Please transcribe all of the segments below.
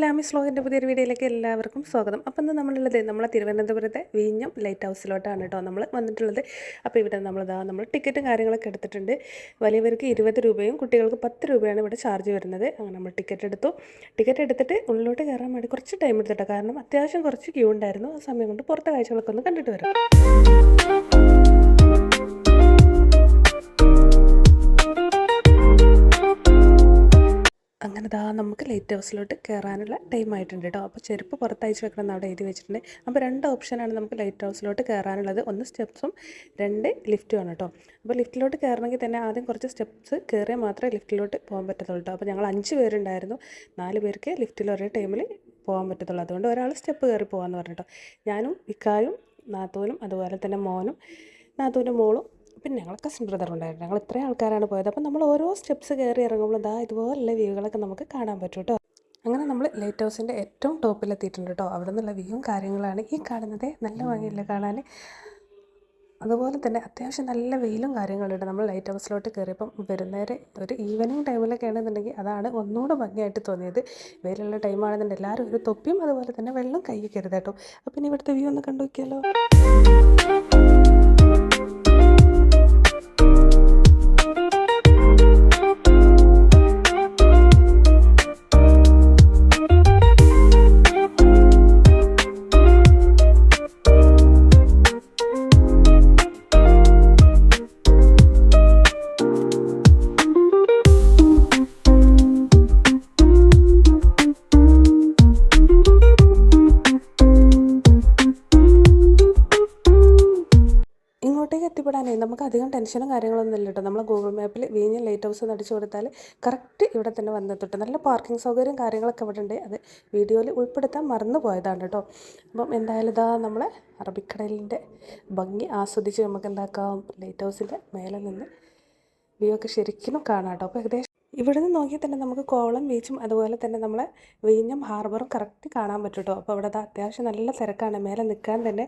Islamic സ്ലോഗിൻ്റെ പുതിയൊരു വീഡിയോയിലേക്ക് എല്ലാവർക്കും സ്വാഗതം. അപ്പം ഇന്ന് നമ്മളുള്ളത് നമ്മളെ തിരുവനന്തപുരത്തെ വിഴിഞ്ഞം ലൈറ്റ് ഹൗസിലോട്ടാണ് കേട്ടോ നമ്മൾ വന്നിട്ടുള്ളത്. അപ്പോൾ ഇവിടെ നമ്മൾ ടിക്കറ്റും കാര്യങ്ങളൊക്കെ എടുത്തിട്ടുണ്ട്. വലിയവർക്ക് 20 രൂപയും കുട്ടികൾക്ക് 10 രൂപയാണ് ഇവിടെ ചാർജ് വരുന്നത്. അങ്ങനെ നമ്മൾ ടിക്കറ്റ് എടുത്തു. ടിക്കറ്റ് എടുത്തിട്ട് ഉള്ളിലോട്ട് കയറാൻ വേണ്ടി കുറച്ച് ടൈം എടുത്തിട്ടോ, കാരണം അത്യാവശ്യം കുറച്ച് ക്യൂ ഉണ്ടായിരുന്നു. ആ സമയം കൊണ്ട് പുറത്തെ കാഴ്ചകളൊക്കെ ഒന്ന് കണ്ടിട്ട് വരാം. അങ്ങനെ നമുക്ക് ലൈറ്റ് ഹൗസിലോട്ട് കയറാനുള്ള ടൈം ആയിട്ടുണ്ട് കേട്ടോ. അപ്പോൾ ചെരുപ്പ് പുറത്തയച്ച് വെക്കണം എന്ന് അവിടെ എഴുതി വെച്ചിട്ടുണ്ട്. അപ്പോൾ 2 ഓപ്ഷനാണ് നമുക്ക് ലൈറ്റ് ഹൗസിലോട്ട് കയറാനുള്ളത്. ഒന്ന് സ്റ്റെപ്സും 2 ലിഫ്റ്റുമാണ് കേട്ടോ. അപ്പോൾ ലിഫ്റ്റിലോട്ട് കയറണമെങ്കിൽ തന്നെ ആദ്യം കുറച്ച് സ്റ്റെപ്സ് കയറിയാൽ മാത്രമേ ലിഫ്റ്റിലോട്ട് പോകാൻ പറ്റത്തുള്ളൂ കേട്ടോ. അപ്പോൾ ഞങ്ങൾ 5 പേരുണ്ടായിരുന്നു. 4 പേർക്ക് ലിഫ്റ്റിൽ ഒരേ ടൈമിൽ പോകാൻ പറ്റത്തുള്ളൂ. അതുകൊണ്ട് ഒരാൾ സ്റ്റെപ്പ് കയറി പോകാമെന്ന് പറഞ്ഞിട്ടോ. ഞാനും ഇക്കായും നാത്തൂനും അതുപോലെ തന്നെ മോനും നാത്തൂൻ്റെ മോളും പിന്നെ ഞങ്ങൾ കസിൻ ബ്രദർ ഉണ്ടായിരുന്നു. ഞങ്ങൾ ഇത്രയും ആൾക്കാരാണ് പോയത്. അപ്പം നമ്മൾ ഓരോ സ്റ്റെപ്സ് കയറി ഇറങ്ങുമ്പോൾ ഇതുപോലുള്ള വ്യൂകളൊക്കെ നമുക്ക് കാണാൻ പറ്റും കേട്ടോ. അങ്ങനെ നമ്മൾ ലൈറ്റ് ഹൗസിൻ്റെ ഏറ്റവും ടോപ്പിലെത്തിയിട്ടുണ്ട് കേട്ടോ. അവിടെ നിന്നുള്ള വ്യൂവും കാര്യങ്ങളാണ് ഈ കാണുന്നത്. നല്ല ഭംഗിയില്ല കാണാൻ. അതുപോലെ തന്നെ അത്യാവശ്യം നല്ല വെയിലും കാര്യങ്ങളുണ്ട്. നമ്മൾ ലൈറ്റ് ഹൗസിലോട്ട് കയറിയപ്പം വരുന്നേരെ ഒരു ഈവനിങ് ടൈമിലൊക്കെ ആണെന്നുണ്ടെങ്കിൽ അതാണ് ഒന്നുകൂടെ ഭംഗിയായിട്ട് തോന്നിയത്. വെയിലുള്ള ടൈമാണെന്നുണ്ടെങ്കിൽ എല്ലാവരും ഒരു തൊപ്പിയും അതുപോലെ തന്നെ വെള്ളം കയ്യിൽ കരുതാം കേട്ടോ. അപ്പം ഇനി ഇവിടുത്തെ വ്യൂ ഒന്ന് കണ്ടു നോക്കിയാലോ. ഇങ്ങോട്ടേക്ക് എത്തിപ്പെടാനേ നമുക്ക് അധികം ടെൻഷനും കാര്യങ്ങളൊന്നും ഇല്ല കേട്ടോ. നമ്മൾ ഗൂഗിൾ മാപ്പിൽ വിഴിഞ്ഞം ലൈറ്റ് ഹൗസ് എന്ന് അടിച്ചു കൊടുത്താൽ കറക്റ്റ് ഇവിടെ തന്നെ വന്നെത്തിട്ട് നല്ല പാർക്കിംഗ് സൗകര്യം കാര്യങ്ങളൊക്കെ ഇവിടെ ഉണ്ട്. അത് വീഡിയോയിൽ ഉൾപ്പെടുത്താൻ മറന്നു പോയതാണ് കേട്ടോ. അപ്പം എന്തായാലും നമ്മളെ അറബിക്കടലിൻ്റെ ഭംഗി ആസ്വദിച്ച് നമുക്ക് എന്താക്കാം ലൈറ്റ് ഹൗസിൻ്റെ മേലെ നിന്ന് വ്യൂ ഒക്കെ ശരിക്കും കാണാം കേട്ടോ. അപ്പോൾ ഏകദേശം ഇവിടെ നിന്ന് നോക്കിയാൽ തന്നെ നമുക്ക് കോവളം ബീച്ചും അതുപോലെ തന്നെ നമ്മളെ വിഴിഞ്ഞം ഹാർബറും കറക്റ്റ് കാണാൻ പറ്റും കേട്ടോ. അപ്പോൾ ഇവിടെ അത്യാവശ്യം നല്ല തിരക്കാണ്. മേലെ നിൽക്കാൻ തന്നെ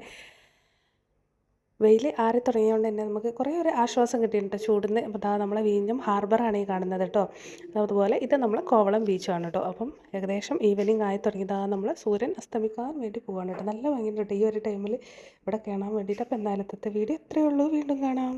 വെയിൽ ആറി തുടങ്ങിയതുകൊണ്ട് തന്നെ നമുക്ക് കുറേ ഒരു ആശ്വാസം കിട്ടിയിട്ടുണ്ട് ചൂടിന്ന്. അപ്പോൾ നമ്മളെ വിഴിഞ്ഞം ഹാർബറാണ് ഈ കാണുന്നത് കേട്ടോ. അതുപോലെ ഇത് നമ്മളെ കോവളം ബീച്ചാണ് കേട്ടോ. അപ്പം ഏകദേശം ഈവനിങ് ആയി തുടങ്ങി. നമ്മൾ സൂര്യൻ അസ്തമിക്കാൻ വേണ്ടി പോകാൻ കേട്ടോ. നല്ല ഭംഗിയുണ്ട് കേട്ടോ ഈ ഒരു ടൈമിൽ ഇവിടെ കാണാൻ വേണ്ടിയിട്ട്. അപ്പോൾ എന്തായാലും വീഡിയോ ഇത്രയേ ഉള്ളൂ. വീണ്ടും കാണാം.